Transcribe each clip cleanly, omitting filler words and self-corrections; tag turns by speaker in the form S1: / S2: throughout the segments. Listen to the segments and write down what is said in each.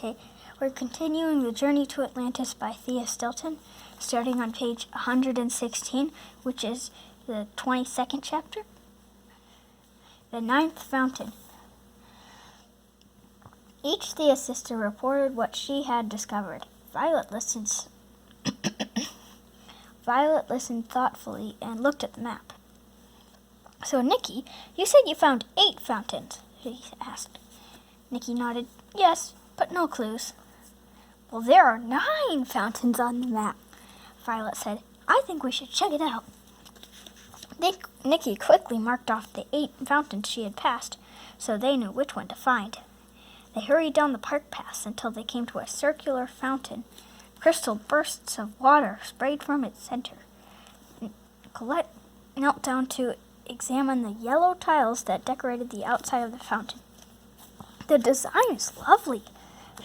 S1: Okay, we're continuing the Journey to Atlantis by Thea Stilton, starting on page 116, which is the 22nd chapter. The Ninth Fountain. Each Thea sister reported what she had discovered. Violet listened thoughtfully and looked at the map. "So, Nikki, you said you found 8 fountains," she asked. Nikki nodded. "Yes, but no clues." "Well, there are 9 fountains on the map," Violet said. "I think we should check it out." Nikki quickly marked off the 8 fountains she had passed, so they knew which one to find. They hurried down the park paths until they came to a circular fountain. Crystal bursts of water sprayed from its center. Colette knelt down to examine the yellow tiles that decorated the outside of the fountain. "The design is lovely,"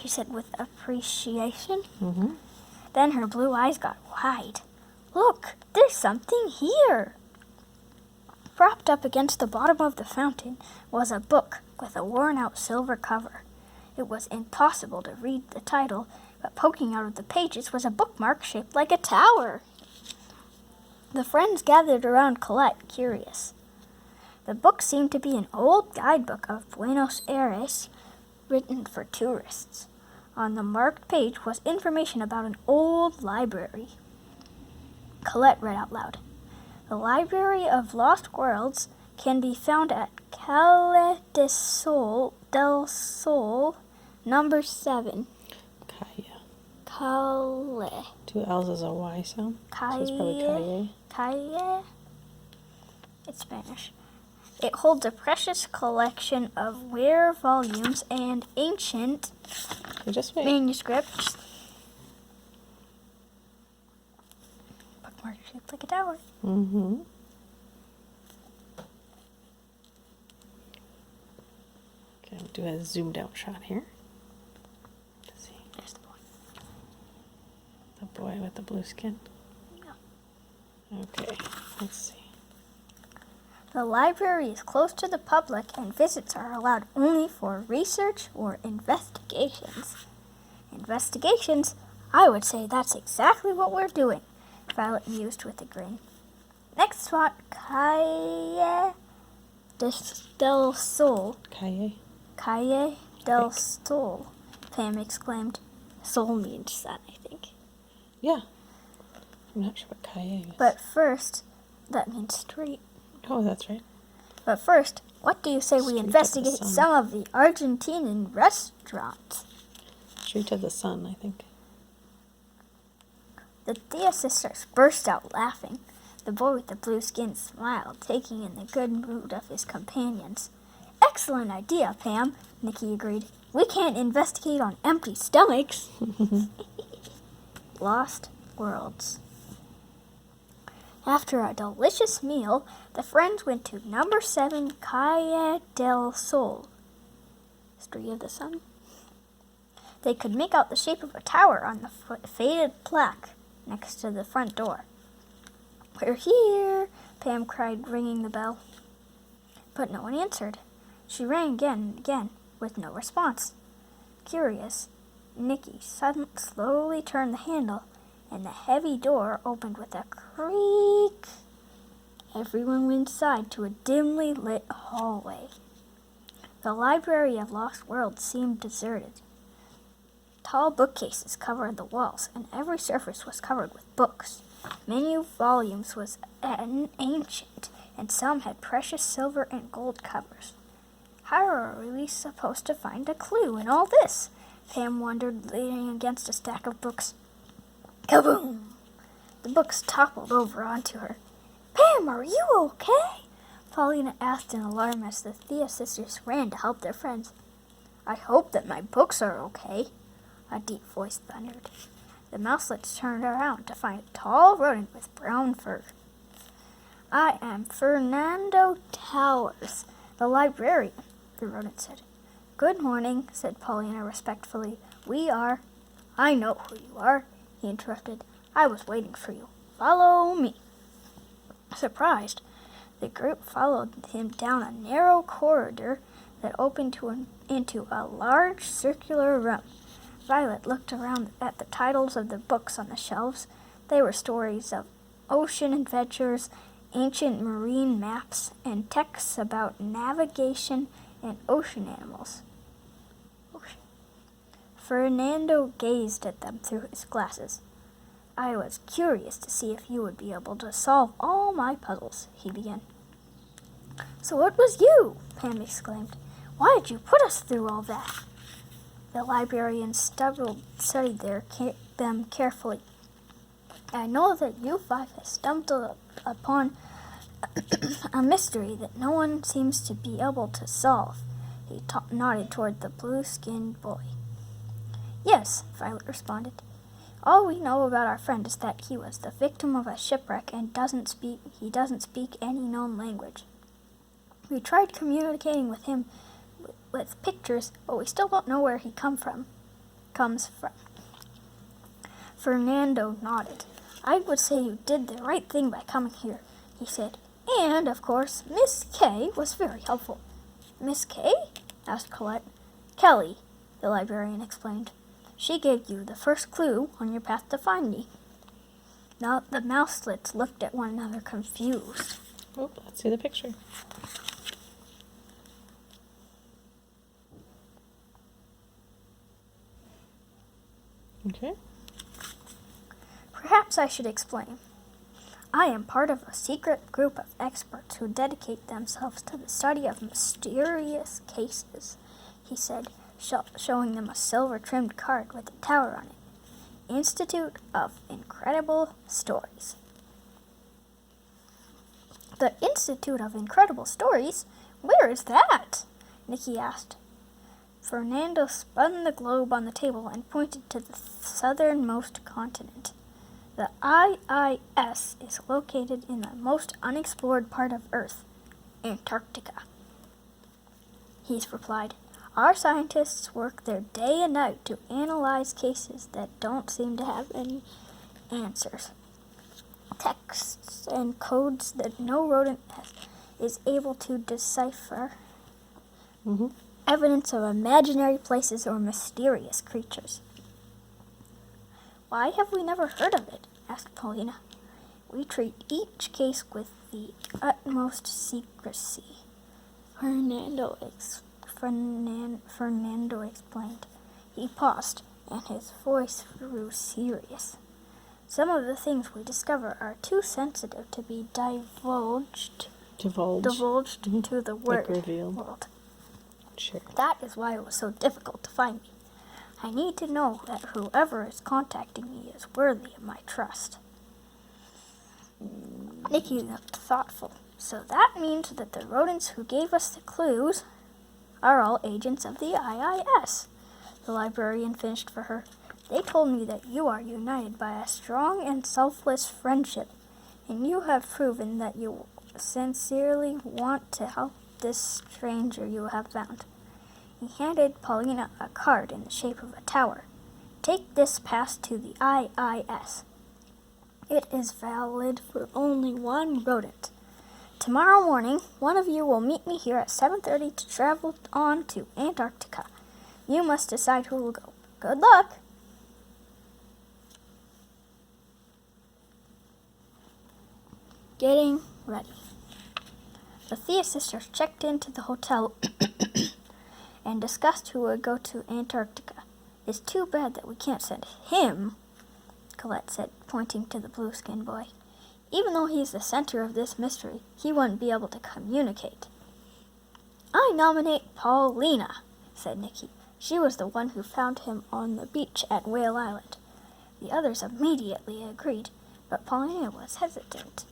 S1: she said with appreciation.
S2: Mm-hmm.
S1: Then her blue eyes got wide. "Look, there's something here." Propped up against the bottom of the fountain was a book with a worn-out silver cover. It was impossible to read the title, but poking out of the pages was a bookmark shaped like a tower. The friends gathered around Colette, curious. The book seemed to be an old guidebook of Buenos Aires, written for tourists. On the marked page was information about an old library. Colette read out loud. "The Library of Lost Worlds can be found at Calle del Sol, number 7.
S2: Kaya.
S1: Calle.
S2: 2 L's is a Y sound. So it's probably Kaya.
S1: Calle. It's Spanish. It holds a precious collection of rare volumes and ancient
S2: Just wait.
S1: manuscripts. Bookmark shaped like a tower.
S2: Mm-hmm. Okay, I'll do a zoomed out shot here. Let's see.
S1: There's the boy.
S2: The boy with the blue skin.
S1: Yeah.
S2: Okay, let's see.
S1: The library is closed to the public and visits are allowed only for research or investigations. Investigations? I would say that's exactly what we're doing, Violet mused with a grin. Next spot, Calle del Sol.
S2: Kaya.
S1: Calle del Sol, Pam exclaimed. Sol means sun, I think.
S2: Yeah. I'm not sure what Kaya is.
S1: But first, that means street.
S2: Oh, that's right.
S1: But first, what do you say
S2: Street
S1: we
S2: of the
S1: investigate
S2: Sun.
S1: some of the Argentinian restaurants?
S2: Street of the Sun, I think.
S1: The Thea sisters burst out laughing. The boy with the blue skin smiled, taking in the good mood of his companions. "Excellent idea, Pam," Nikki agreed. "We can't investigate on empty stomachs." Lost Worlds. After a delicious meal, the friends went to number 7 Calle del Sol, Street of the Sun. They could make out the shape of a tower on the faded plaque next to the front door. "We're here," Pam cried, ringing the bell. But no one answered. She rang again and again, with no response. Curious, Nikki slowly turned the handle, and the heavy door opened with a creak. Everyone went inside to a dimly lit hallway. The Library of Lost Worlds seemed deserted. Tall bookcases covered the walls, and every surface was covered with books. Many volumes was ancient, and some had precious silver and gold covers. How are we supposed to find a clue in all this? Pam wondered, leaning against a stack of books. Kaboom! The books toppled over onto her. "Pam, are you okay?" Paulina asked in alarm as the Thea sisters ran to help their friends. "I hope that my books are okay," a deep voice thundered. The mouselets turned around to find a tall rodent with brown fur. "I am Fernando Towers, the librarian," the rodent said. "Good morning," said Paulina respectfully. "We are—" "I know who you are," he interrupted. "I was waiting for you. Follow me." Surprised, the group followed him down a narrow corridor that opened into a large circular room. Violet looked around at the titles of the books on the shelves. They were stories of ocean adventures, ancient marine maps, and texts about navigation and ocean animals. Fernando gazed at them through his glasses. I was curious to see if you would be able to solve all my puzzles, he began. So it was you, Pam exclaimed. Why did you put us through all that? The librarian studied them carefully. I know that you five have stumbled upon a mystery that no one seems to be able to solve. He nodded toward the blue-skinned boy. Yes, Violet responded. All we know about our friend is that he was the victim of a shipwreck and doesn't speak any known language. We tried communicating with him with pictures, but we still don't know where he comes from. Fernando nodded. I would say you did the right thing by coming here, he said. And, of course, Miss Kay was very helpful. Miss Kay? Asked Colette. Kelly, the librarian explained. She gave you the first clue on your path to find me. Now the mouselets looked at one another confused.
S2: Oh, let's see the picture. Okay.
S1: Perhaps I should explain. I am part of a secret group of experts who dedicate themselves to the study of mysterious cases, he said, showing them a silver-trimmed card with a tower on it. Institute of Incredible Stories. The Institute of Incredible Stories? Where is that? Nikki asked. Fernando spun the globe on the table and pointed to the southernmost continent. The IIS is located in the most unexplored part of Earth, Antarctica. He's replied, Our scientists work their day and night to analyze cases that don't seem to have any answers. Texts and codes that no rodent is able to decipher. Evidence of imaginary places or mysterious creatures. Why have we never heard of it? Asked Paulina. We treat each case with the utmost secrecy, Fernando explained. He paused, and his voice grew serious. Some of the things we discover are too sensitive to be divulged to the world.
S2: Sure.
S1: That is why it was so difficult to find me. I need to know that whoever is contacting me is worthy of my trust. Nikki looked thoughtful. So that means that the rodents who gave us the clues are all agents of the IIS. The librarian finished for her. They told me that you are united by a strong and selfless friendship, and you have proven that you sincerely want to help this stranger you have found. He handed Paulina a card in the shape of a tower. Take this pass to the IIS. It is valid for only one rodent. Tomorrow morning, one of you will meet me here at 7:30 to travel on to Antarctica. You must decide who will go. Good luck! Getting ready. The Thea sisters checked into the hotel and discussed who would go to Antarctica. It's too bad that we can't send him, Colette said, pointing to the blue-skinned boy. Even though he's the center of this mystery, he wouldn't be able to communicate. I nominate Paulina, said Nikki. She was the one who found him on the beach at Whale Island. The others immediately agreed, but Paulina was hesitant.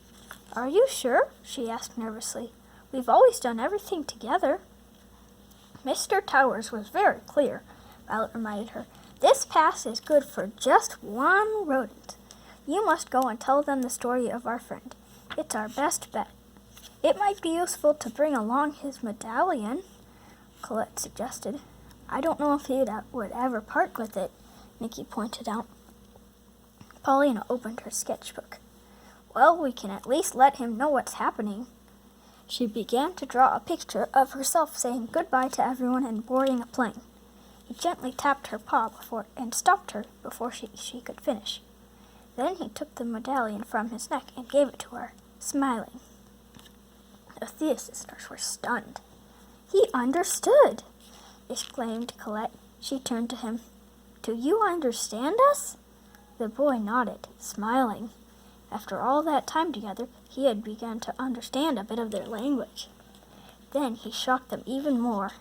S1: Are you sure? She asked nervously. We've always done everything together. Mr. Towers was very clear, Violet reminded her. This pass is good for just one rodent. You must go and tell them the story of our friend. It's our best bet. It might be useful to bring along his medallion, Colette suggested. I don't know if he would ever part with it, Nikki pointed out. Paulina opened her sketchbook. Well, we can at least let him know what's happening. She began to draw a picture of herself saying goodbye to everyone and boarding a plane. He gently tapped her paw and stopped her before she could finish. Then he took the medallion from his neck and gave it to her, smiling. The Thea sisters were stunned. "He understood!" exclaimed Colette. She turned to him. "Do you understand us?" The boy nodded, smiling. After all that time together, he had begun to understand a bit of their language. Then he shocked them even more.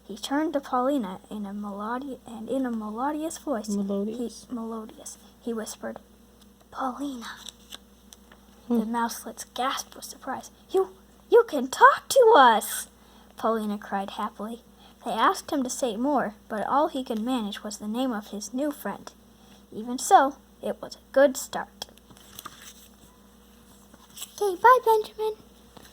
S1: He turned to Paulina in a melodious voice.
S2: Melodious.
S1: He whispered, "Paulina." The mouselets gasped with surprise. You can talk to us!" Paulina cried happily. They asked him to say more, but all he could manage was the name of his new friend. Even so, it was a good start. Okay, bye, Benjamin.